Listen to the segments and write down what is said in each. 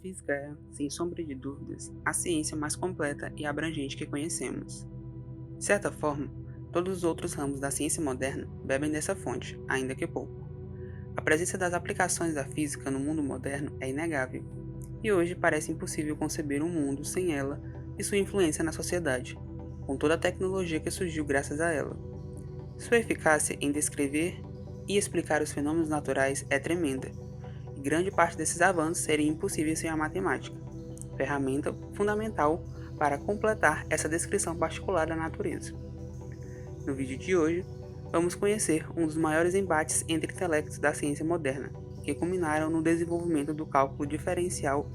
física é, sem sombra de dúvidas, a ciência mais completa e abrangente que conhecemos. De certa forma, todos os outros ramos da ciência moderna bebem dessa fonte, ainda que pouco. A presença das aplicações da física no mundo moderno é inegável, e hoje parece impossível conceber um mundo sem ela e sua influência na sociedade, com toda a tecnologia que surgiu graças a ela. Sua eficácia em descrever e explicar os fenômenos naturais é tremenda, e grande parte desses avanços seria impossível sem a matemática, ferramenta fundamental para completar essa descrição particular da natureza. No vídeo de hoje, vamos conhecer um dos maiores embates entre intelectos da ciência moderna, que culminaram no desenvolvimento do cálculo diferencial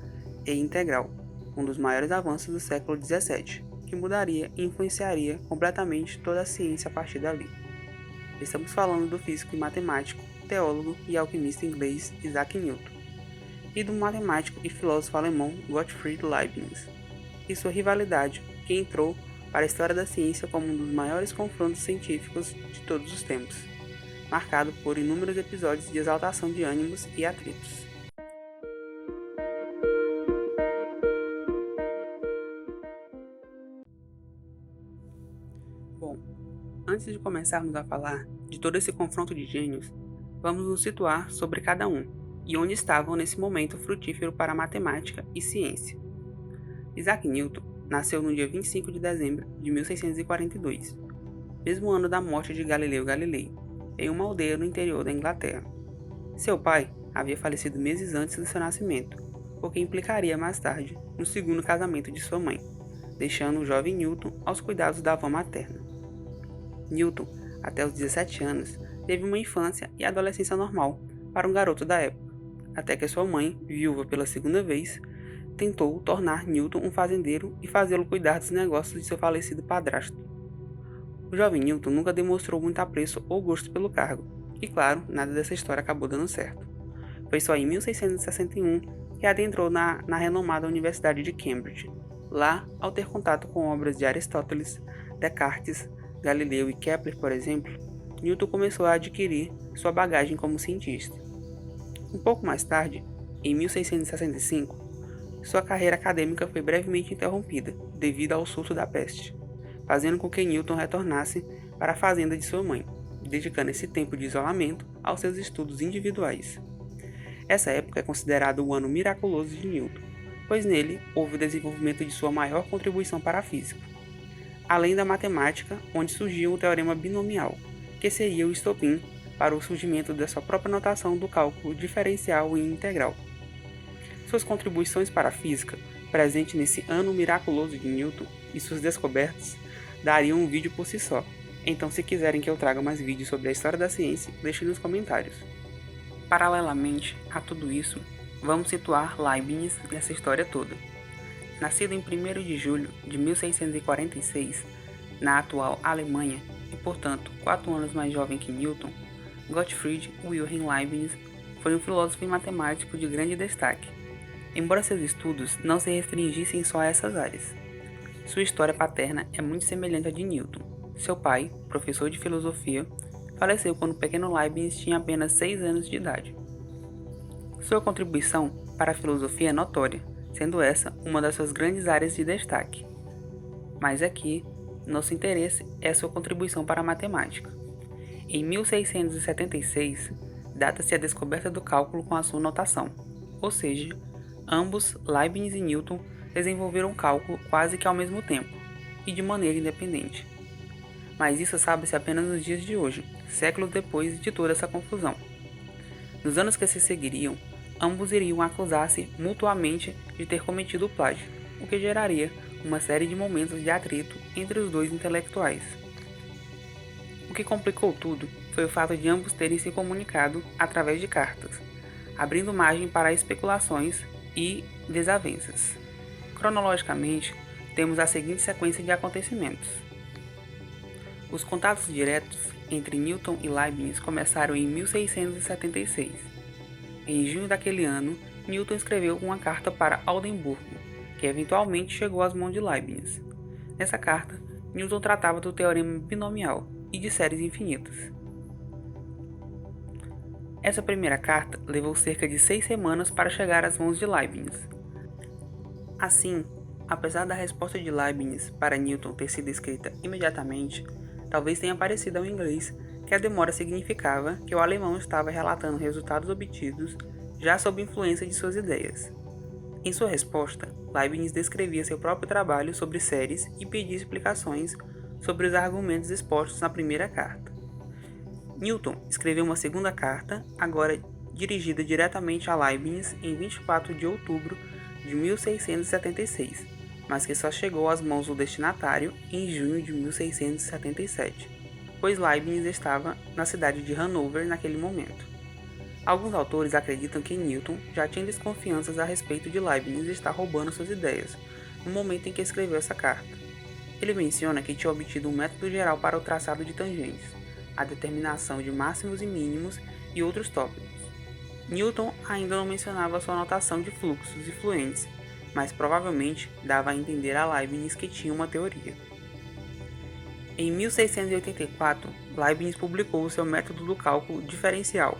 e integral, um dos maiores avanços do século XVII, que mudaria e influenciaria completamente toda a ciência a partir dali. Estamos falando do físico e matemático, teólogo e alquimista inglês Isaac Newton, e do matemático e filósofo alemão Gottfried Leibniz, e sua rivalidade, que entrou para a história da ciência como um dos maiores confrontos científicos de todos os tempos, marcado por inúmeros episódios de exaltação de ânimos e atritos. Bom, antes de começarmos a falar de todo esse confronto de gênios, vamos nos situar sobre cada um e onde estavam nesse momento frutífero para a matemática e ciência. Isaac Newton nasceu no dia 25 de dezembro de 1642, mesmo ano da morte de Galileu Galilei, em uma aldeia no interior da Inglaterra. Seu pai havia falecido meses antes do seu nascimento, o que implicaria mais tarde no segundo casamento de sua mãe, deixando o jovem Newton aos cuidados da avó materna. Newton, até os 17 anos, teve uma infância e adolescência normal para um garoto da época, até que sua mãe, viúva pela segunda vez, tentou tornar Newton um fazendeiro e fazê-lo cuidar dos negócios de seu falecido padrasto. O jovem Newton nunca demonstrou muito apreço ou gosto pelo cargo, e claro, nada dessa história acabou dando certo. Foi só em 1661 que adentrou na renomada Universidade de Cambridge. Lá, ao ter contato com obras de Aristóteles, Descartes, Galileu e Kepler, por exemplo, Newton começou a adquirir sua bagagem como cientista. Um pouco mais tarde, em 1665, sua carreira acadêmica foi brevemente interrompida devido ao surto da peste, fazendo com que Newton retornasse para a fazenda de sua mãe, dedicando esse tempo de isolamento aos seus estudos individuais. Essa época é considerada o ano miraculoso de Newton, pois nele houve o desenvolvimento de sua maior contribuição para a física, além da matemática, onde surgiu o teorema binomial, que seria o estopim para o surgimento da sua própria notação do cálculo diferencial e integral. Suas contribuições para a física, presente nesse ano miraculoso de Newton, e suas descobertas, dariam um vídeo por si só. Então, se quiserem que eu traga mais vídeos sobre a história da ciência, deixem nos comentários. Paralelamente a tudo isso, vamos situar Leibniz nessa história toda. Nascido em 1º de julho de 1646, na atual Alemanha, e portanto 4 anos mais jovem que Newton, Gottfried Wilhelm Leibniz foi um filósofo e matemático de grande destaque, embora seus estudos não se restringissem só a essas áreas. Sua história paterna é muito semelhante à de Newton. Seu pai, professor de filosofia, faleceu quando o pequeno Leibniz tinha apenas 6 anos de idade. Sua contribuição para a filosofia é notória, sendo essa uma das suas grandes áreas de destaque. Mas aqui, nosso interesse é sua contribuição para a matemática. Em 1676, data-se a descoberta do cálculo com a sua notação, ou seja, ambos, Leibniz e Newton, desenvolveram o cálculo quase que ao mesmo tempo, e de maneira independente. Mas isso sabe-se apenas nos dias de hoje, séculos depois de toda essa confusão. Nos anos que se seguiriam, ambos iriam acusar-se mutuamente de ter cometido o plágio, o que geraria uma série de momentos de atrito entre os dois intelectuais. O que complicou tudo foi o fato de ambos terem se comunicado através de cartas, abrindo margem para especulações e desavenças. Cronologicamente, temos a seguinte sequência de acontecimentos. Os contatos diretos entre Newton e Leibniz começaram em 1676. Em junho daquele ano, Newton escreveu uma carta para Oldenburgo, que eventualmente chegou às mãos de Leibniz. Nessa carta, Newton tratava do teorema binomial e de séries infinitas. Essa primeira carta levou cerca de 6 semanas para chegar às mãos de Leibniz. Assim, apesar da resposta de Leibniz para Newton ter sido escrita imediatamente, talvez tenha parecido ao inglês que a demora significava que o alemão estava relatando resultados obtidos já sob influência de suas ideias. Em sua resposta, Leibniz descrevia seu próprio trabalho sobre séries e pedia explicações sobre os argumentos expostos na primeira carta. Newton escreveu uma segunda carta, agora dirigida diretamente a Leibniz em 24 de outubro de 1676, mas que só chegou às mãos do destinatário em junho de 1677, pois Leibniz estava na cidade de Hanover naquele momento. Alguns autores acreditam que Newton já tinha desconfianças a respeito de Leibniz estar roubando suas ideias no momento em que escreveu essa carta. Ele menciona que tinha obtido um método geral para o traçado de tangentes, a determinação de máximos e mínimos e outros tópicos. Newton ainda não mencionava sua notação de fluxos e fluentes, mas provavelmente dava a entender a Leibniz que tinha uma teoria. Em 1684, Leibniz publicou o seu método do cálculo diferencial,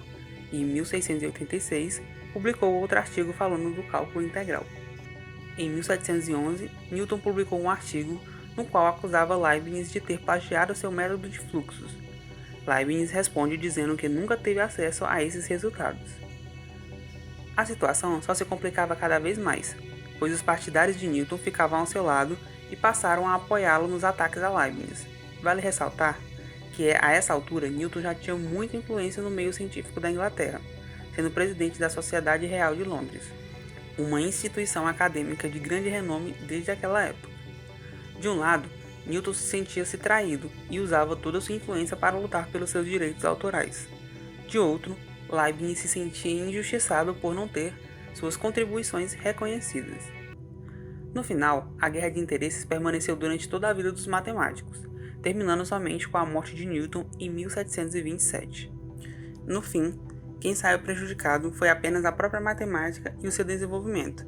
e em 1686 publicou outro artigo falando do cálculo integral. Em 1711, Newton publicou um artigo no qual acusava Leibniz de ter plagiado seu método de fluxos. Leibniz responde dizendo que nunca teve acesso a esses resultados. A situação só se complicava cada vez mais, pois os partidários de Newton ficavam ao seu lado e passaram a apoiá-lo nos ataques a Leibniz. Vale ressaltar que a essa altura Newton já tinha muita influência no meio científico da Inglaterra, sendo presidente da Sociedade Real de Londres, uma instituição acadêmica de grande renome desde aquela época. De um lado, Newton se sentia-se traído e usava toda sua influência para lutar pelos seus direitos autorais. De outro, Leibniz se sentia injustiçado por não ter suas contribuições reconhecidas. No final, a guerra de interesses permaneceu durante toda a vida dos matemáticos, terminando somente com a morte de Newton em 1727. No fim, quem saiu prejudicado foi apenas a própria matemática e o seu desenvolvimento,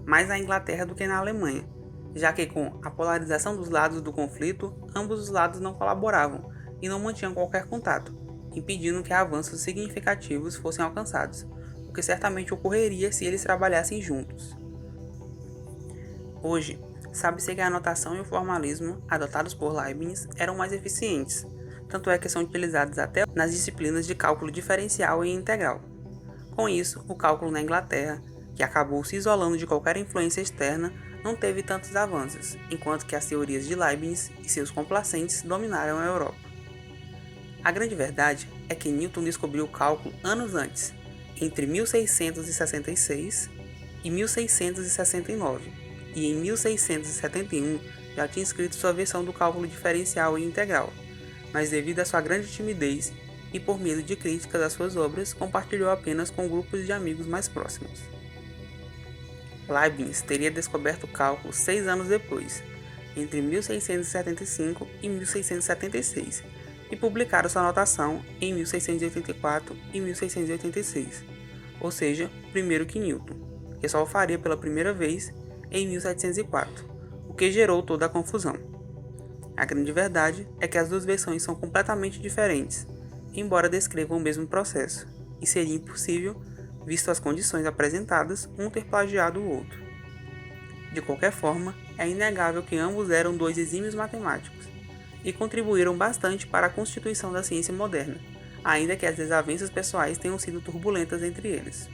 mais na Inglaterra do que na Alemanha, já que com a polarização dos lados do conflito, ambos os lados não colaboravam e não mantinham qualquer contato, impedindo que avanços significativos fossem alcançados, o que certamente ocorreria se eles trabalhassem juntos. Hoje, sabe-se que a notação e o formalismo adotados por Leibniz eram mais eficientes, tanto é que são utilizados até nas disciplinas de cálculo diferencial e integral. Com isso, o cálculo na Inglaterra, que acabou se isolando de qualquer influência externa, não teve tantos avanços, enquanto que as teorias de Leibniz e seus complacentes dominaram a Europa. A grande verdade é que Newton descobriu o cálculo anos antes, entre 1666 e 1669, e em 1671 já tinha escrito sua versão do cálculo diferencial e integral, mas devido à sua grande timidez e por medo de críticas às suas obras, compartilhou apenas com grupos de amigos mais próximos. Leibniz teria descoberto o cálculo 6 anos depois, entre 1675 e 1676, e publicaram sua notação em 1684 e 1686, ou seja, primeiro que Newton, que só o faria pela primeira vez em 1704, o que gerou toda a confusão. A grande verdade é que as duas versões são completamente diferentes, embora descrevam o mesmo processo, e seria impossível, visto as condições apresentadas, um ter plagiado o outro. De qualquer forma, é inegável que ambos eram dois exímios matemáticos, e contribuíram bastante para a constituição da ciência moderna, ainda que as desavenças pessoais tenham sido turbulentas entre eles.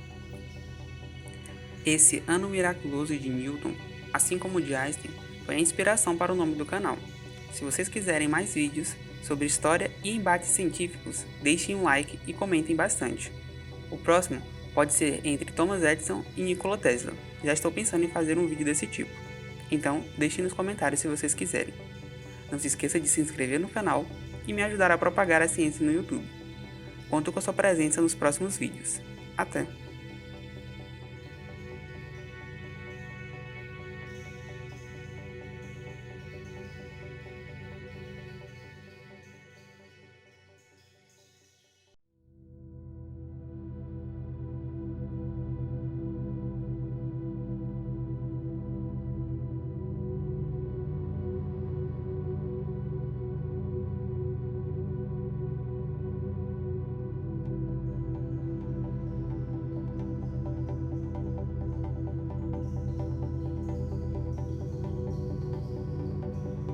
Esse ano miraculoso de Newton, assim como o de Einstein, foi a inspiração para o nome do canal. Se vocês quiserem mais vídeos sobre história e embates científicos, deixem um like e comentem bastante. O próximo pode ser entre Thomas Edison e Nikola Tesla. Já estou pensando em fazer um vídeo desse tipo. Então, deixem nos comentários se vocês quiserem. Não se esqueça de se inscrever no canal e me ajudar a propagar a ciência no YouTube. Conto com a sua presença nos próximos vídeos. Até!